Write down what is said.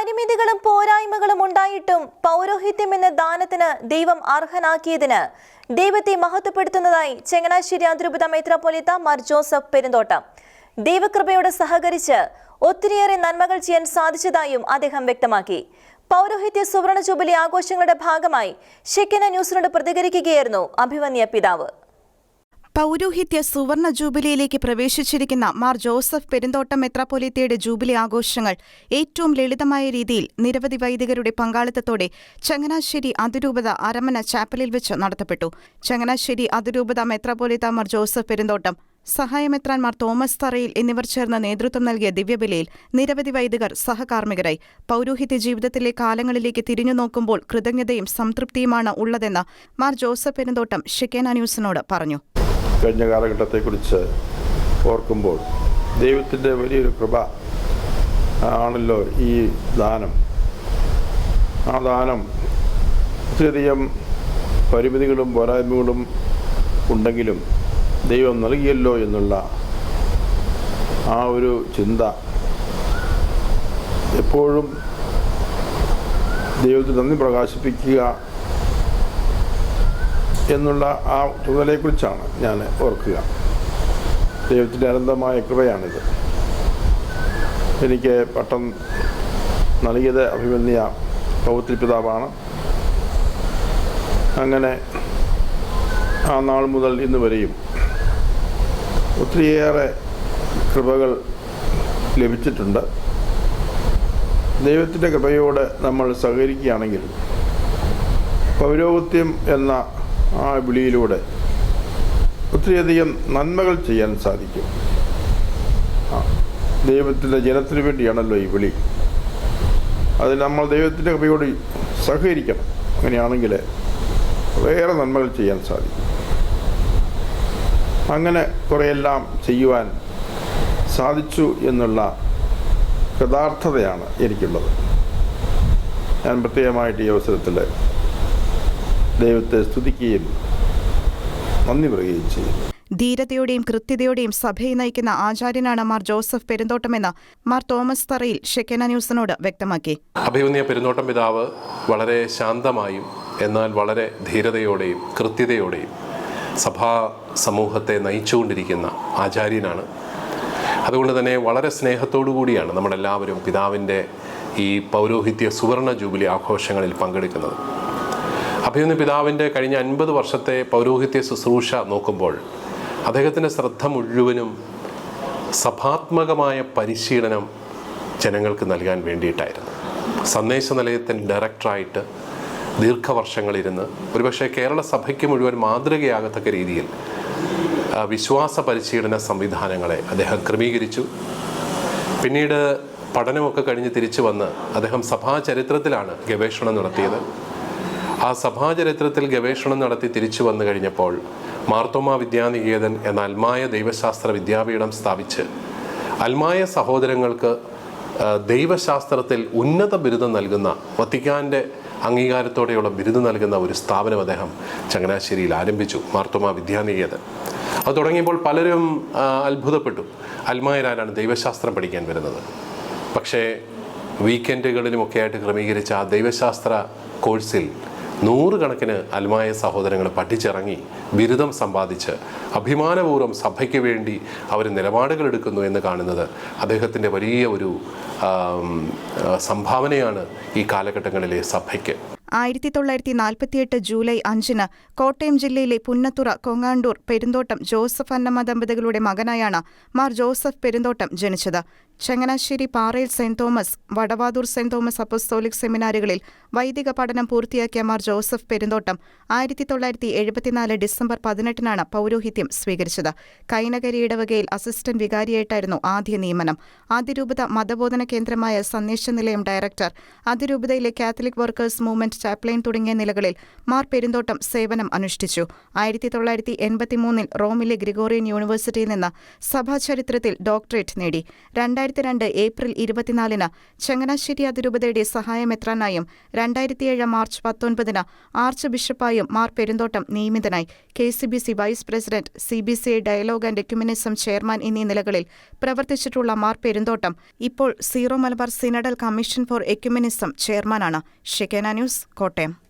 പരിമിതികളും പോരായ്മകളും ഉണ്ടായിട്ടും പൗരോഹിത്യം എന്ന ദാനത്തിന് ദൈവം അർഹനാക്കിയതിന് ദൈവത്തെ മഹത്വപ്പെടുത്തുന്നതായി ചങ്ങനാശ്ശേരി അതിരൂപത മെത്രാപ്പൊലീത്ത മാർ ജോസഫ് പെരുന്തോട്ടം. ദൈവകൃപയോട് സഹകരിച്ച് ഒത്തിരിയേറെ നന്മകൾ ചെയ്യാൻ സാധിച്ചതായും അദ്ദേഹം വ്യക്തമാക്കി. പൗരോഹിത്യ സുവർണ ജൂബിലി ആഘോഷങ്ങളുടെ ഭാഗമായി ഷെക്കന ന്യൂസിനോട് പ്രതികരിക്കുകയായിരുന്നു അഭിവന്യ പിതാവ്. പൗരോഹിത്യ സുവർണ ജൂബിലിയിലേക്ക് പ്രവേശിച്ചിരിക്കുന്ന മാർ ജോസഫ് പെരുന്തോട്ടം മെത്രാപ്പൊലീത്തയുടെ ജൂബിലി ആഘോഷങ്ങൾ ഏറ്റവും ലളിതമായ രീതിയിൽ നിരവധി വൈദികരുടെ പങ്കാളിത്തത്തോടെ ചങ്ങനാശ്ശേരി അതിരൂപത അരമന ചാപ്പലിൽ വെച്ച് നടത്തപ്പെട്ടു. ചങ്ങനാശ്ശേരി അതിരൂപത മെത്രാപ്പൊലീത്ത മാർ ജോസഫ് പെരുന്തോട്ടം, സഹായമെത്രാൻ മാർ തോമസ് തറയിൽ എന്നിവർ ചേർന്ന് നേതൃത്വം നൽകിയ ദിവ്യബലിയിൽ നിരവധി വൈദികർ സഹകാർമ്മികരായി. പൗരോഹിത്യ ജീവിതത്തിലെ കാലങ്ങളിലേക്ക് തിരിഞ്ഞു നോക്കുമ്പോൾ കൃതജ്ഞതയും സംതൃപ്തിയുമാണ് ഉള്ളതെന്ന് മാർ ജോസഫ് പെരുന്തോട്ടം ഷെക്കേന ന്യൂസിനോട് പറഞ്ഞു. കഴിഞ്ഞ കാലഘട്ടത്തെക്കുറിച്ച് ഓർക്കുമ്പോൾ ദൈവത്തിൻ്റെ വലിയൊരു കൃപ ആണല്ലോ ഈ ദാനം. ആ ദാനം ഒത്തിരിയധികം പരിമിതികളും പോരായ്മകളും ഉണ്ടെങ്കിലും ദൈവം നൽകിയല്ലോ എന്നുള്ള ആ ഒരു ചിന്ത എപ്പോഴും ദൈവത്തിന് നന്ദി പ്രകാശിപ്പിക്കുക എന്നുള്ള ആ ചുമതലയെക്കുറിച്ചാണ് ഞാൻ ഓർക്കുക. ദൈവത്തിൻ്റെ അനന്തമായ കൃപയാണിത്. എനിക്ക് പട്ടം നൽകിയത് അഭിമന്യ പൗത്രി പിതാവാണ്. അങ്ങനെ ആ നാൾ മുതൽ ഇന്ന് വരെയും ഒത്തിരിയേറെ കൃപകൾ ലഭിച്ചിട്ടുണ്ട്. ദൈവത്തിൻ്റെ കൃപയോട് നമ്മൾ സഹകരിക്കുകയാണെങ്കിൽ പൗരോഹിത്യം എന്ന ആ വിളിയിലൂടെ ഒത്തിരിയധികം നന്മകൾ ചെയ്യാൻ സാധിക്കും. ദൈവത്തിൻ്റെ ജനത്തിന് വേണ്ടിയാണല്ലോ ഈ വിളി. അത് നമ്മൾ ദൈവത്തിൻ്റെ കൃപയോട് സഹകരിക്കണം. അങ്ങനെയാണെങ്കിൽ വേറെ നന്മകൾ ചെയ്യാൻ സാധിക്കും. അങ്ങനെ കുറേയെല്ലാം ചെയ്യുവാൻ സാധിച്ചു എന്നുള്ള കൃതാർത്ഥതയാണ് എനിക്കുള്ളത്. ഞാൻ പ്രത്യേകമായിട്ട് ഈ അവസരത്തിൽ ദൈവത്തെ സ്തുതിക്കുകയും നന്ദി പറയുകയും ചെയ്യും. ധീരതയോടെയും കൃത്യതയോടെയും സഭയെ നയിക്കുന്ന ആചാര്യനാണ് മാർ ജോസഫ് പെരുന്തോട്ടമെന്ന് മാർ തോമസ് തറയിൽ ഷെക്കന ന്യൂസിനോട് വ്യക്തമാക്കി. അഭിമന്യ പെരുന്തോട്ടം പിതാവ് വളരെ ശാന്തമായും എന്നാൽ വളരെ ധീരതയോടെയും കൃത്യതയോടെയും സഭാ സമൂഹത്തെ നയിച്ചുകൊണ്ടിരിക്കുന്ന ആചാര്യനാണ്. അതുകൊണ്ട് തന്നെ വളരെ സ്നേഹത്തോടു കൂടിയാണ് നമ്മളെല്ലാവരും പിതാവിൻ്റെ ഈ പൗരോഹിത്യ സുവർണ ജൂബിലി ആഘോഷങ്ങളിൽ പങ്കെടുക്കുന്നത്. അഭിമന്യ പിതാവിൻ്റെ കഴിഞ്ഞ 50 വർഷത്തെ പൗരോഹിത്യ ശുശ്രൂഷ നോക്കുമ്പോൾ അദ്ദേഹത്തിൻ്റെ ശ്രദ്ധ മുഴുവനും സഭാത്മകമായ പരിശീലനം ജനങ്ങൾക്ക് നൽകാൻ വേണ്ടിയിട്ടായിരുന്നു. സന്ദേശ നിലയത്തിൻ്റെ ഡയറക്ടറായിട്ട് ദീർഘവർഷങ്ങളിരുന്ന് ഒരുപക്ഷെ കേരള സഭയ്ക്ക് മുഴുവൻ മാതൃകയാകത്തക്ക രീതിയിൽ വിശ്വാസ പരിശീലന സംവിധാനങ്ങളെ അദ്ദേഹം ക്രമീകരിച്ചു. പിന്നീട് പഠനമൊക്കെ കഴിഞ്ഞ് തിരിച്ചു വന്ന് അദ്ദേഹം സഭാചരിത്രത്തിലാണ് ഗവേഷണം നടത്തിയത്. ആ സഭാചരിത്രത്തിൽ ഗവേഷണം നടത്തി തിരിച്ചു വന്നു കഴിഞ്ഞപ്പോൾ മാർത്തോമാ വിദ്യാനികേതൻ എന്ന അൽമായ ദൈവശാസ്ത്ര വിദ്യാപീഠം സ്ഥാപിച്ച് അൽമായ സഹോദരങ്ങൾക്ക് ദൈവശാസ്ത്രത്തിൽ ഉന്നത ബിരുദം നൽകുന്ന, വത്തിക്കാൻ്റെ അംഗീകാരത്തോടെയുള്ള ബിരുദം നൽകുന്ന ഒരു സ്ഥാപനം അദ്ദേഹം ചങ്ങനാശ്ശേരിയിൽ ആരംഭിച്ചു, മാർത്തോമാ വിദ്യാനികേതൻ. അത് തുടങ്ങിയപ്പോൾ പലരും അത്ഭുതപ്പെട്ടു. അൽമായരാണ് ദൈവശാസ്ത്രം പഠിക്കാൻ വരുന്നത്. പക്ഷേ വീക്കെൻഡുകളിലുമൊക്കെ ആയിട്ട് ക്രമീകരിച്ച ആ ദൈവശാസ്ത്ര കോഴ്സിൽ 100 കണക്കിന് അൽമായ സഹോദരങ്ങൾ പഠിച്ചിറങ്ങി ബിരുദം സമ്പാദിച്ച് അഭിമാനപൂർവ്വം സഭയ്ക്ക് വേണ്ടി അവർ നിലപാടുകൾ എടുക്കുന്നു എന്ന് കാണുന്നത് അദ്ദേഹത്തിൻ്റെ വലിയ ഒരു സംഭാവനയാണ് ഈ കാലഘട്ടങ്ങളിലെ സഭയ്ക്ക്. 1948 ജൂലൈ 5 കോട്ടയം ജില്ലയിലെ പുന്നത്തുറ കൊങ്ങാണ്ടൂർ പെരുന്തോട്ടം ജോസഫ് അന്നമ്മ ദമ്പതികളുടെ മകനായാണ് മാർ ജോസഫ് പെരുന്തോട്ടം ജനിച്ചത്. ചങ്ങനാശ്ശേരി പാറയിൽ saint Thomas, Vadavathoor saint Thomas apostolic സെമിനാറുകളിൽ വൈദിക പഠനം പൂർത്തിയാക്കിയ മാർ ജോസഫ് പെരുന്തോട്ടം 1974 ഡിസംബർ 18 പൗരോഹിത്യം സ്വീകരിച്ചത്. കൈനകരി ഇടവകയിൽ അസിസ്റ്റന്റ് വികാരിയായിട്ടായിരുന്നു ആദ്യ നിയമനം. അതിരൂപത മതബോധന കേന്ദ്രമായ സന്ദേശ നിലയം ഡയറക്ടർ, അതിരൂപതയിലെ കാത്തലിക് വർക്കേഴ്സ് മൂവ്മെന്റ് ചാപ്ലൈൻ തുടങ്ങിയ നിലകളിൽ മാർ പെരുന്തോട്ടം സേവനം അനുഷ്ഠിച്ചു. 1983 റോമിലെ ഗ്രിഗോറിയൻ യൂണിവേഴ്സിറ്റിയിൽ നിന്ന് സഭാചരിത്രത്തിൽ ഡോക്ടറേറ്റ് നേടി. 2002 ഏപ്രിൽ 24 ചങ്ങനാശ്ശേരി അതിരൂപതയുടെ സഹായമെത്രാനായും 2007 മാർച്ച് 19 ആർച്ച് ബിഷപ്പായും മാർ പെരുന്തോട്ടം നിയമിതനായി. KCBC vice president, CBCI dialogue and ecumenism chairman എന്നീ നിലകളിൽ പ്രവർത്തിച്ചിട്ടുള്ള മാർ പെരുന്തോട്ടം ഇപ്പോൾ Syro Malabar synodal commission for ecumenism ചെയർമാനാണ്. Shekinah news, Kottayam.